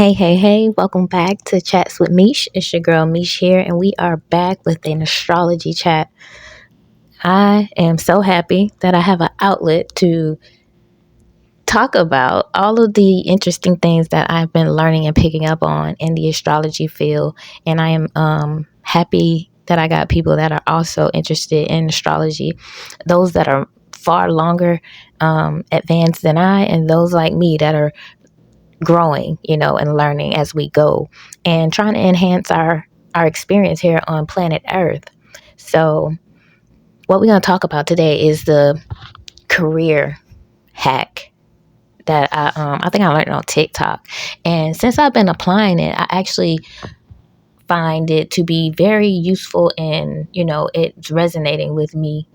Hey, welcome back to Chats with Mish. It's your girl Mish here, and we are back with an astrology chat. I am so happy that I have an outlet to talk about all of the interesting things that I've been learning and picking up on in the astrology field. And I am happy that I got people that are also interested in astrology, those that are far longer advanced than I, and those like me that are growing, and learning as we go and trying to enhance our experience here on planet Earth. So, what we're going to talk about today is the career hack that I think I learned on TikTok. And since I've been applying it, I actually find it to be very useful and, it's resonating with me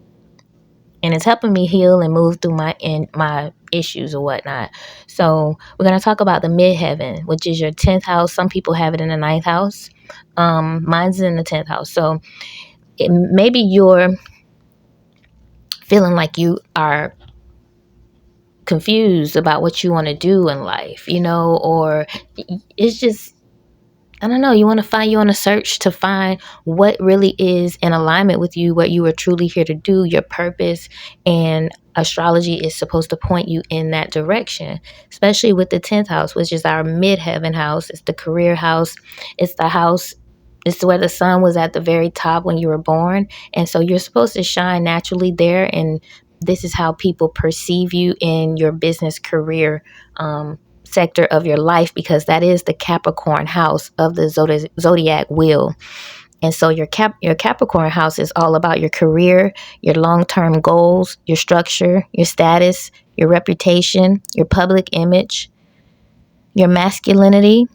and it's helping me heal and move through my issues or whatnot. So we're going to talk about the midheaven, which is your 10th house. Some people have it in the ninth house. Mine's in the 10th house. So maybe you're feeling like you are confused about what you want to do in life, or it's just, I don't know, you want to find, you on a search to find what really is in alignment with you, what you are truly here to do, your purpose. And astrology is supposed to point you in that direction, especially with the 10th house, which is our midheaven house. It's the career house. It's the house. It's where the sun was at the very top when you were born. And so you're supposed to shine naturally there. And this is how people perceive you in your business career sector of your life, because that is the Capricorn house of the zodiac wheel. And so your Capricorn house is all about your career, your long-term goals, your structure, your status, your reputation, your public image, your masculinity.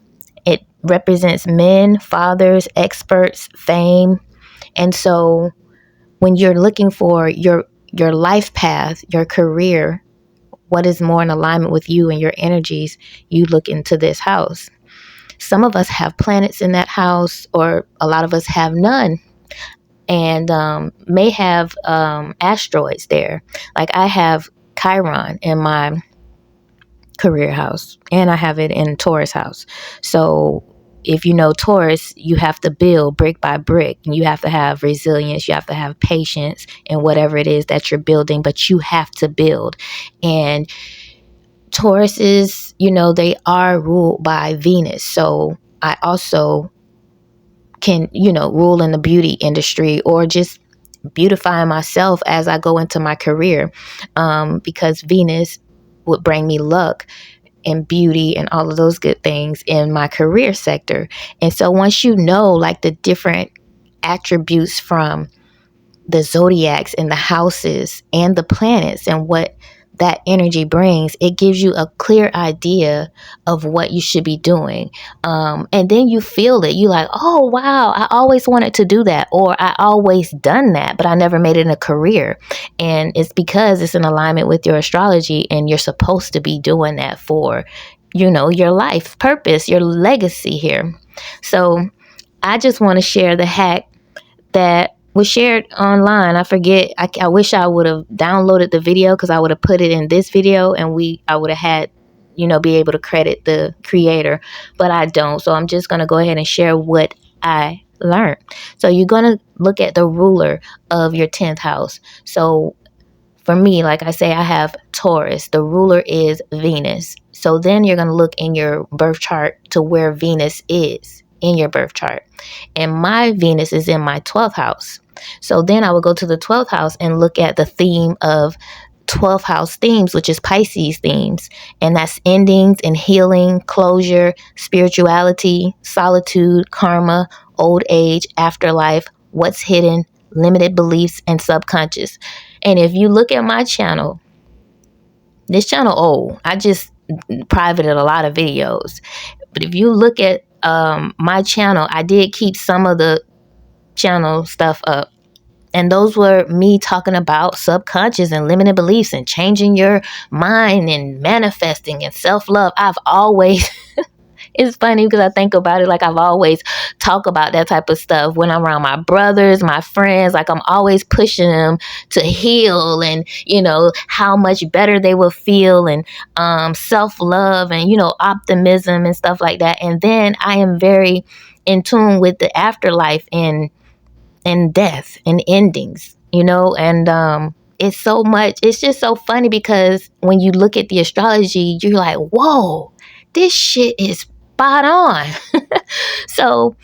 It represents men, fathers, experts, fame. And so when you're looking for your life path, your career, what is more in alignment with you and your energies, you look into this house. Some of us have planets in that house, or a lot of us have none, and may have asteroids there. Like I have Chiron in my career house, and I have it in Taurus house. So if you know Taurus, you have to build brick by brick, and you have to have resilience, you have to have patience in whatever it is that you're building, but you have to build. And Tauruses, they are ruled by Venus. So I also can, rule in the beauty industry or just beautifying myself as I go into my career, because Venus would bring me luck and beauty and all of those good things in my career sector. And so once you know like the different attributes from the zodiacs and the houses and the planets and what that energy brings, it gives you a clear idea of what you should be doing. And then you feel it. You like, oh, wow, I always wanted to do that, or I always done that, but I never made it in a career. And it's because it's in alignment with your astrology, and you're supposed to be doing that for, your life purpose, your legacy here. So I just want to share the hack that was shared online. I forget. I wish I would have downloaded the video, because I would have put it in this video, and I would have had, be able to credit the creator, but I don't. So I'm just going to go ahead and share what I learned. So you're going to look at the ruler of your 10th house. So for me, like I say, I have Taurus. The ruler is Venus. So then you're going to look in your birth chart to where Venus is in your birth chart. And my Venus is in my 12th house. So then I would go to the 12th house and look at the theme of 12th house themes, which is Pisces themes. And that's endings and healing, closure, spirituality, solitude, karma, old age, afterlife, what's hidden, limited beliefs, and subconscious. And if you look at my channel, this channel old, I just privated a lot of videos. But if you look at my channel, I did keep some of the channel stuff up. And those were me talking about subconscious and limited beliefs and changing your mind and manifesting and self-love. I've always It's funny because I think about it like I've always talk about that type of stuff when I'm around my brothers, my friends. Like I'm always pushing them to heal and, how much better they will feel and self-love and, optimism and stuff like that. And then I am very in tune with the afterlife and death and endings, and it's just so funny because when you look at the astrology, you're like, whoa, this shit is spot on. So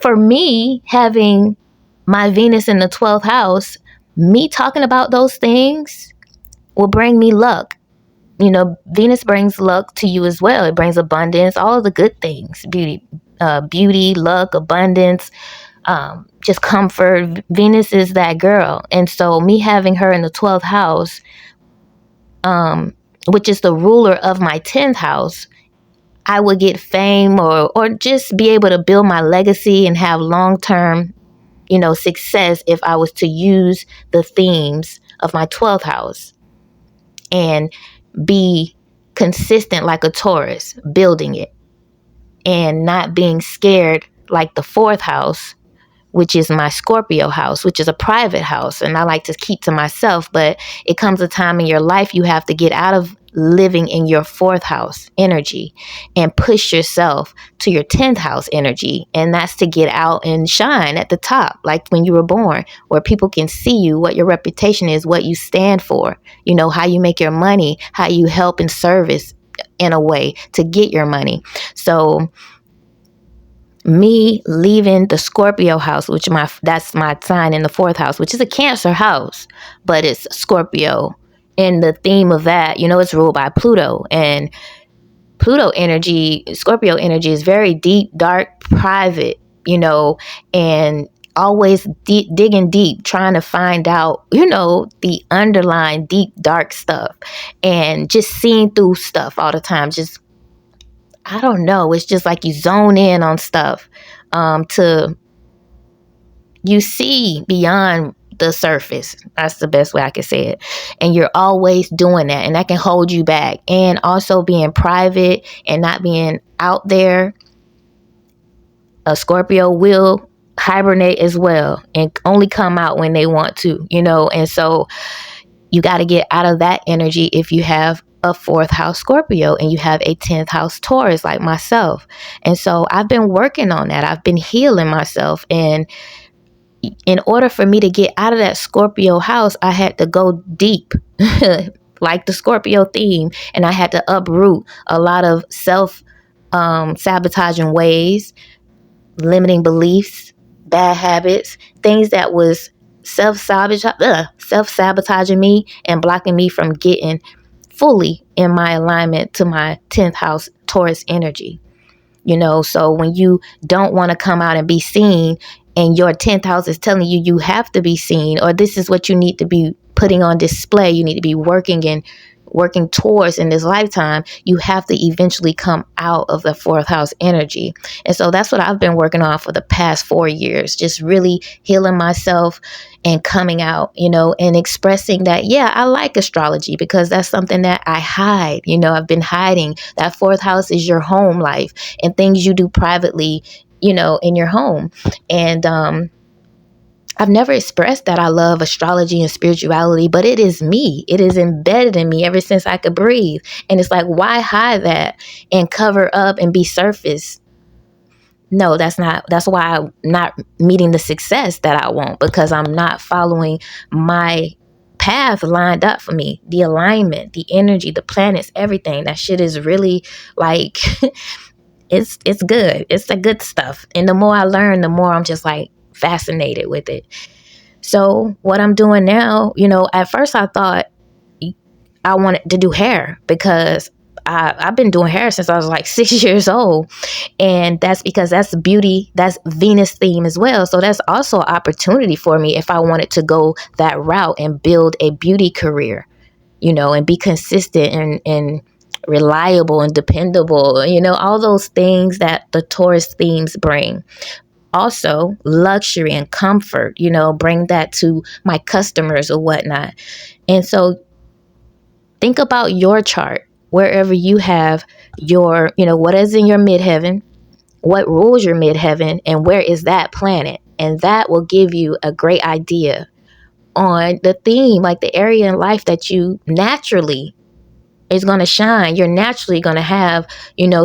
for me, having my Venus in the 12th house, me talking about those things will bring me luck. Venus brings luck to you as well. It brings abundance, all of the good things, beauty, luck, abundance, just comfort. Venus is that girl. And so me having her in the 12th house, which is the ruler of my 10th house, I would get fame or just be able to build my legacy and have long-term, success if I was to use the themes of my 12th house and be consistent like a Taurus, building it and not being scared like the 4th house, which is my Scorpio house, which is a private house. And I like to keep to myself, but it comes a time in your life you have to get out of living in your 4th house energy and push yourself to your 10th house energy. And that's to get out and shine at the top, like when you were born, where people can see you, what your reputation is, what you stand for, how you make your money, how you help and service in a way to get your money. So me leaving the Scorpio house, that's my sign in the 4th house, which is a Cancer house, but it's Scorpio. And the theme of that, it's ruled by Pluto. And Pluto energy, Scorpio energy is very deep, dark, private, and always digging deep, trying to find out, the underlying deep, dark stuff and just seeing through stuff all the time. Just I don't know. It's just like you zone in on stuff to you see beyond the surface. That's the best way I can say it. And you're always doing that. And that can hold you back. And also being private and not being out there. A Scorpio will hibernate as well and only come out when they want to, And so you got to get out of that energy if you have a 4th house Scorpio and you have a 10th house Taurus like myself. And so I've been working on that. I've been healing myself. And in order for me to get out of that Scorpio house, I had to go deep, like the Scorpio theme. And I had to uproot a lot of sabotaging ways, limiting beliefs, bad habits, things that was self-sabotaging me and blocking me from getting fully in my alignment to my 10th house Taurus energy. So when you don't want to come out and be seen and your 10th house is telling you you have to be seen, or this is what you need to be putting on display, you need to be working towards in this lifetime, you have to eventually come out of the 4th house energy. And so that's what I've been working on for the past 4 years, just really healing myself and coming out, and expressing that, yeah, I like astrology because that's something that I hide. I've been hiding. That 4th house is your home life and things you do privately, in your home. And I've never expressed that I love astrology and spirituality, but it is me. It is embedded in me ever since I could breathe. And it's like, why hide that and cover up and be surface? No, that's why I'm not meeting the success that I want, because I'm not following my path lined up for me. The alignment, the energy, the planets, everything. That shit is really like, it's good. It's the good stuff. And the more I learn, the more I'm just like fascinated with it. So what I'm doing now, at first I thought I wanted to do hair because I've been doing hair since I was like 6 years old. And that's because that's beauty, that's Venus theme as well. So that's also an opportunity for me if I wanted to go that route and build a beauty career, and be consistent and reliable and dependable, all those things that the Taurus themes bring. Also, luxury and comfort, bring that to my customers or whatnot. And so think about your chart, wherever you have your, what is in your midheaven, what rules your midheaven, and where is that planet. And that will give you a great idea on the theme, like the area in life that you naturally is going to shine. You're naturally going to have,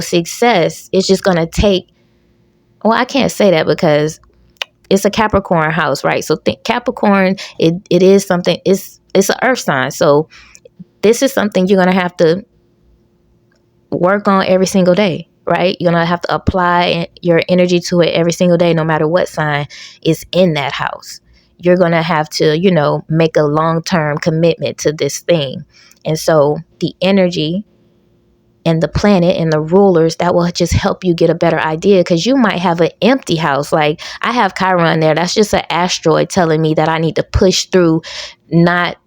success. It's just going to take, well, I can't say that because it's a Capricorn house, right? So Capricorn, it is something, it's an earth sign. So this is something you're going to have to work on every single day, right? You're going to have to apply your energy to it every single day, no matter what sign is in that house. You're going to have to, make a long-term commitment to this thing. And so the energy and the planet and the rulers, that will just help you get a better idea, because you might have an empty house. Like I have Chiron there. That's just an asteroid telling me that I need to push through not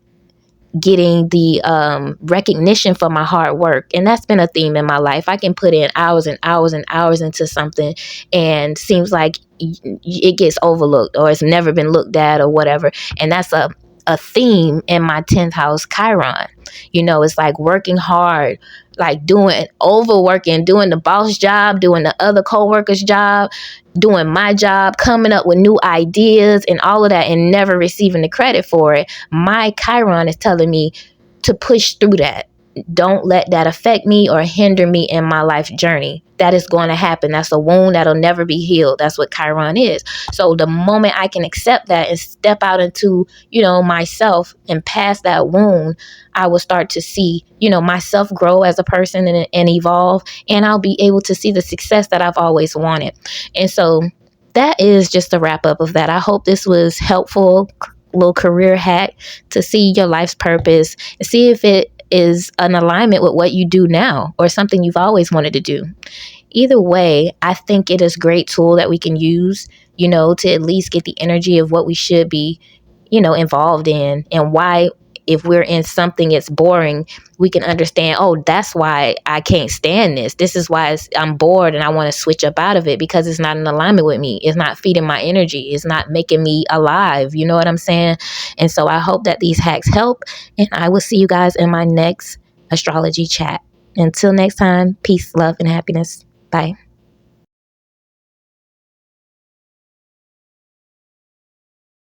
getting the recognition for my hard work. And that's been a theme in my life. I can put in hours and hours and hours into something, and seems like it gets overlooked or it's never been looked at or whatever. And that's a theme in my 10th house Chiron. It's like working hard, like overworking, doing the boss job, doing the other co-worker's job, doing my job, coming up with new ideas and all of that, and never receiving the credit for it. My Chiron is telling me to push through that. Don't let that affect me or hinder me in my life journey. That is going to happen. That's a wound that'll never be healed. That's what Chiron is. So the moment I can accept that and step out into, myself and past that wound, I will start to see, myself grow as a person and evolve. And I'll be able to see the success that I've always wanted. And so that is just a wrap up of that. I hope this was helpful, little career hack to see your life's purpose and see if it is an alignment with what you do now or something you've always wanted to do. Either way, I think it is a great tool that we can use, to at least get the energy of what we should be, involved in, and why, if we're in something it's boring, we can understand, oh, that's why I can't stand this. This is why I'm bored and I want to switch up out of it, because it's not in alignment with me. It's not feeding my energy. It's not making me alive. You know what I'm saying? And so I hope that these hacks help, and I will see you guys in my next astrology chat. Until next time, peace, love, and happiness. Bye.